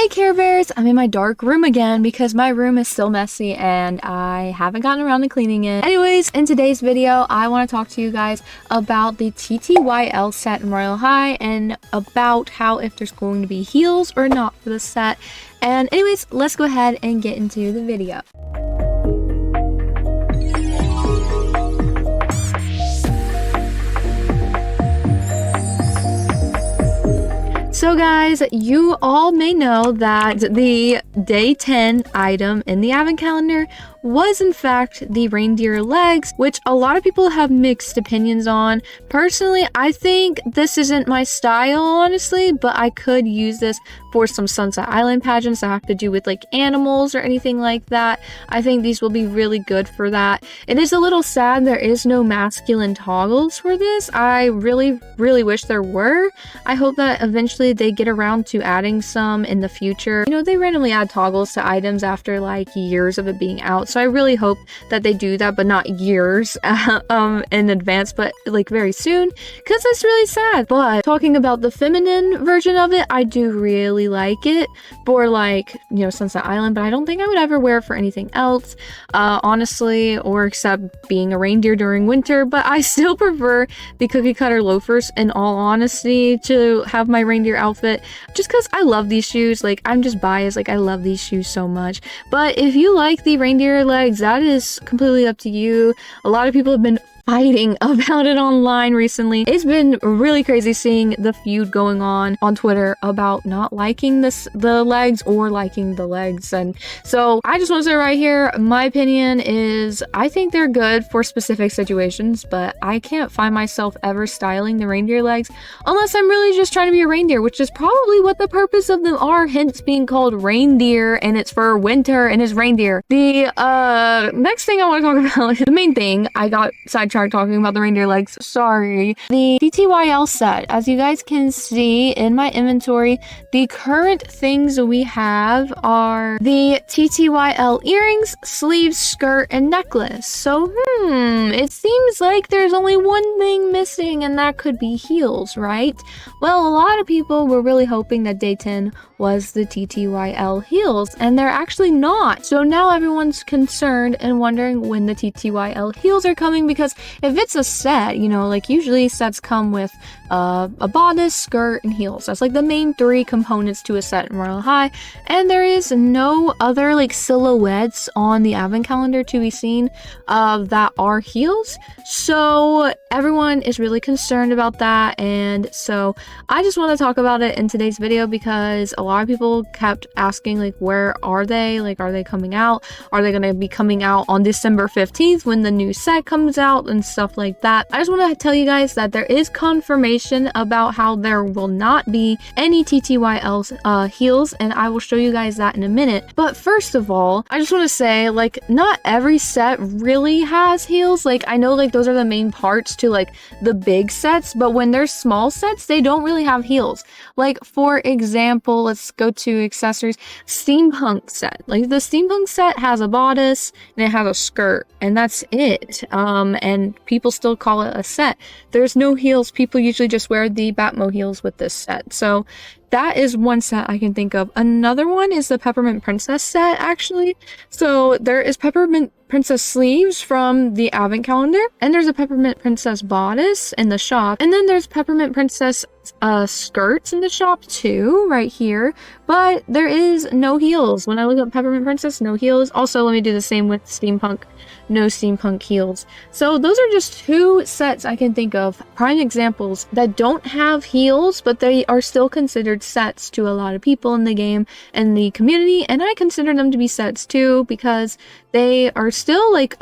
Care Bears! I'm in my dark room again because my room is still messy and I haven't gotten around to cleaning it. Anyways, in today's video, I want to talk to you guys about the TTYL set in Royale High and about how if there's going to be heels or not for the set. And anyways, let's go ahead and get into the video. So guys, you all may know that the day 10 item in the advent calendar was in fact the Reindeer Legs, which a lot of people have mixed opinions on. Personally, I think this isn't my style, honestly, but I could use this for some Sunset Island pageants that have to do with like animals or anything like that. I think these will be really good for that. It is a little sad there is no masculine toggles for this. I really wish there were. I hope that eventually they get around to adding some in the future. You know, they randomly add toggles to items after like years of it being out. So I really hope that they do that, but not years in advance, but like very soon, because it's really sad. But talking about the feminine version of it, I do really like it for like, you know, Sunset Island, but I don't think I would ever wear it for anything else, honestly, or except being a reindeer during winter. But I still prefer the cookie cutter loafers, in all honesty, to have my reindeer outfit, just because I love these shoes. Like, I'm just biased, like I love these shoes so much. But if you like the Reindeer Legs, that is completely up to you. A lot of people have been fighting about it online recently. It's been really crazy seeing the feud going on Twitter about not liking the legs or liking the legs. And so I just want to say right here, my opinion is I think they're good for specific situations, but I can't find myself ever styling the Reindeer Legs unless I'm really just trying to be a reindeer, which is probably what the purpose of them are, hence being called reindeer, and it's for winter and it's reindeer. The next thing I want to talk about, the main thing, I got sidetracked talking about the Reindeer Legs, sorry. The TTYL set, as you guys can see in my inventory, the current things we have are the TTYL earrings, sleeves, skirt, and necklace. So it seems like there's only one thing missing, and that could be heels, right? Well, a lot of people were really hoping that day 10 was the TTYL heels, and they're actually not. So now everyone's concerned and wondering when the TTYL heels are coming, because if it's a set, you know, like usually sets come with a bodice, skirt, and heels. That's like the main three components to a set in Royale High, and there is no other like silhouettes on the advent calendar to be seen that are heels. So everyone is really concerned about that, and so I just want to talk about it in today's video because a lot of people kept asking like, where are they? Like, are they coming out? Are they going to be coming out on December 15th when the new set comes out and stuff like that? I just want to tell you guys that there is confirmation about how there will not be any TTYL heels, and I will show you guys that in a minute. But first of all, I just want to say, like, not every set really has heels. Like, I know like those are the main parts to like the big sets, but when there's small sets, they don't really have heels. Like, for example, let's go to accessories. Steampunk set. Like, the steampunk set has a bodice and it has a skirt, and that's it. And people still call it a set. There's no heels. People usually just wear the Batmo heels with this set. So that is one set I can think of. Another one is the Peppermint Princess set, actually. So there is Peppermint Princess sleeves from the advent calendar, and there's a Peppermint Princess bodice in the shop, and then there's Peppermint Princess skirts in the shop too, right here, but there is no heels. When I look up Peppermint Princess, no heels. Also, let me do the same with Steampunk, no Steampunk heels. So those are just two sets I can think of, prime examples that don't have heels, but they are still considered sets to a lot of people in the game and the community, and I consider them to be sets too because they are still like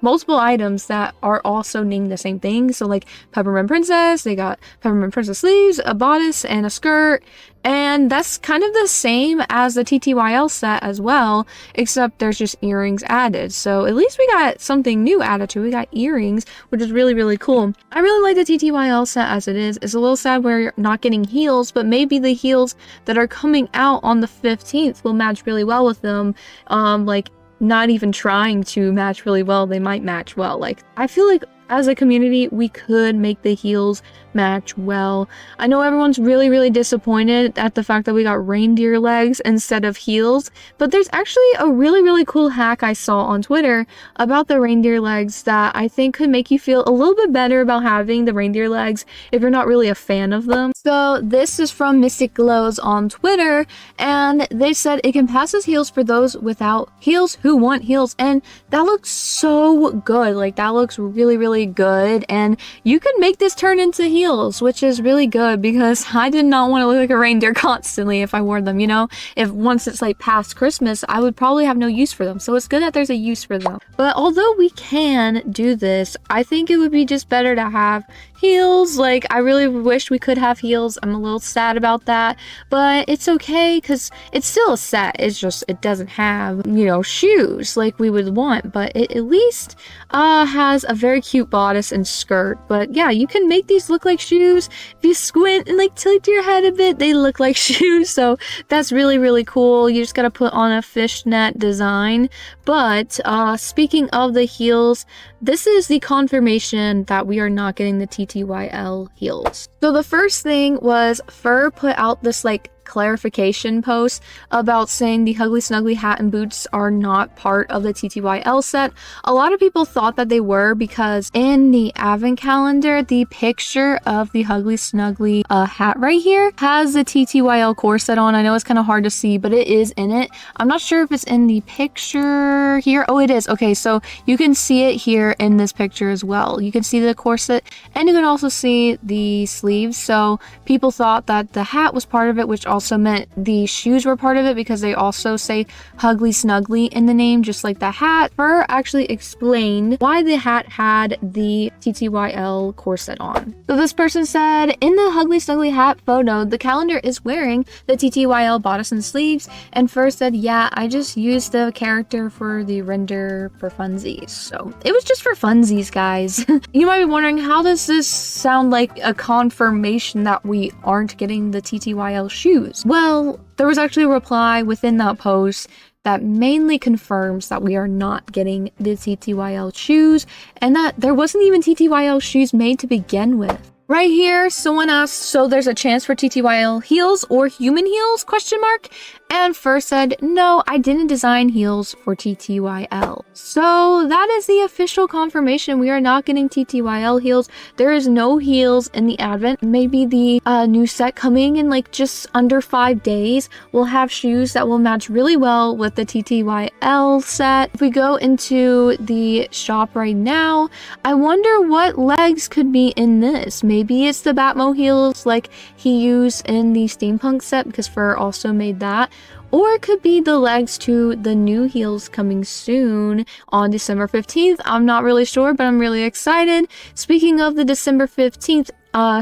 multiple items that are also named the same thing. So like Peppermint Princess, they got Peppermint Princess sleeves, a bodice, and a skirt, and that's kind of the same as the TTYL set as well, except there's just earrings added. So at least we got something new added to it. We got earrings, which is really cool. I really like the TTYL set as it is. It's a little sad we're not getting heels, but maybe the heels that are coming out on the 15th will match really well with them. Like, not even trying to match really well, they might match well. Like, I feel like as a community, we could make the heels match well. I know everyone's really disappointed at the fact that we got reindeer legs instead of heels, but there's actually a really cool hack I saw on Twitter about the reindeer legs that I think could make you feel a little bit better about having the reindeer legs if you're not really a fan of them. So this is from Mystic Glows on Twitter, and they said it can pass as heels for those without heels who want heels, and that looks so good. Like, that looks really good, and you could make this turn into heels, which is really good because I did not want to look like a reindeer constantly if I wore them, you know? If once it's like past Christmas, I would probably have no use for them, so it's good that there's a use for them. But although we can do this, I think it would be just better to have heels. Like, I really wish we could have heels. I'm a little sad about that, but it's okay because it's still a set. It's just it doesn't have, you know, shoes like we would want, but it at least has a very cute bodice and skirt. But yeah, you can make these look like shoes. If you squint and like tilt your head a bit, they look like shoes, so that's really cool. You just gotta put on a fishnet design. But speaking of the heels, this is the confirmation that we are not getting the TTYL heels. So the first thing was Fur put out this like clarification post about saying the 𝘾𝙧𝙚𝙪𝙩 hat and boots are not part of the TTYL set. A lot of people thought that they were because in the advent calendar, the picture of the 𝘾𝙧𝙚𝙪𝙩 hat right here has the TTYL core set on. I know it's kind of hard to see, but it is in it. I'm not sure if it's in the picture here. Oh, it is. Okay, so you can see it here in this picture as well. You can see the corset and you can also see the sleeves. So people thought that the hat was part of it, which also meant the shoes were part of it because they also say 𝘾𝙧𝙚𝙪𝙩 in the name, just like the hat. Fur actually explained why the hat had the TTYL corset on. So this person said, in the 𝘾𝙧𝙚𝙪𝙩 hat photo, the calendar is wearing the TTYL bodice and sleeves, and Fur said, yeah, I just used the character for the render for funsies. So it was just for funsies, guys. You might be wondering, how does this sound like a confirmation that we aren't getting the TTYL shoes? Well, there was actually a reply within that post that mainly confirms that we are not getting the TTYL shoes and that there wasn't even TTYL shoes made to begin with. Right here, someone asked, so there's a chance for TTYL heels or human heels, question mark? And Fur said, no, I didn't design heels for TTYL. So that is the official confirmation. We are not getting TTYL heels. There is no heels in the advent. Maybe the new set coming in like just under 5 days will have shoes that will match really well with the TTYL set. If we go into the shop right now, I wonder what legs could be in this. Maybe it's the Batmo heels like he used in the steampunk set because Fur also made that. Or it could be the legs to the new heels coming soon on December 15th. I'm not really sure, but I'm really excited. Speaking of the December 15th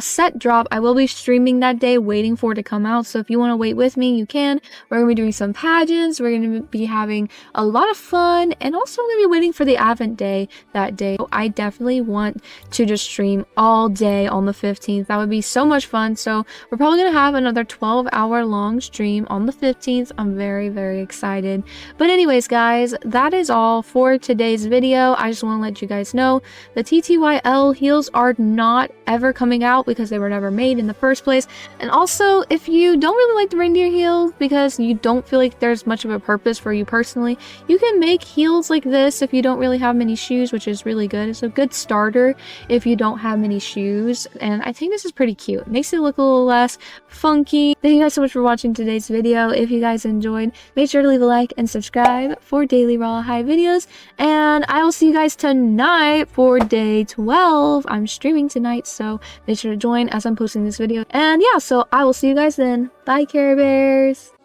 set drop, I will be streaming that day, waiting for it to come out. So if you want to wait with me, you can. We're going to be doing some pageants. We're going to be having a lot of fun. And also I'm going to be waiting for the Advent day that day. I definitely want to just stream all day on the 15th. That would be so much fun. So we're probably going to have another 12-hour long stream on the 15th. I'm very excited. But anyways, guys, that is all for today's video. I just want to let you guys know the TTYL heels are not ever coming out because they were never made in the first place. And also, if you don't really like the reindeer heels because you don't feel like there's much of a purpose for you personally, you can make heels like this if you don't really have many shoes, which is really good. It's a good starter if you don't have many shoes, and I think this is pretty cute. It makes it look a little less funky. Thank you guys so much for watching today's video. If you guys enjoyed, make sure to leave a like and subscribe for daily Raw High videos, and I will see you guys tonight for day 12. I'm streaming tonight, so make sure to join as I'm posting this video. And yeah, so I will see you guys then. Bye, Care Bears!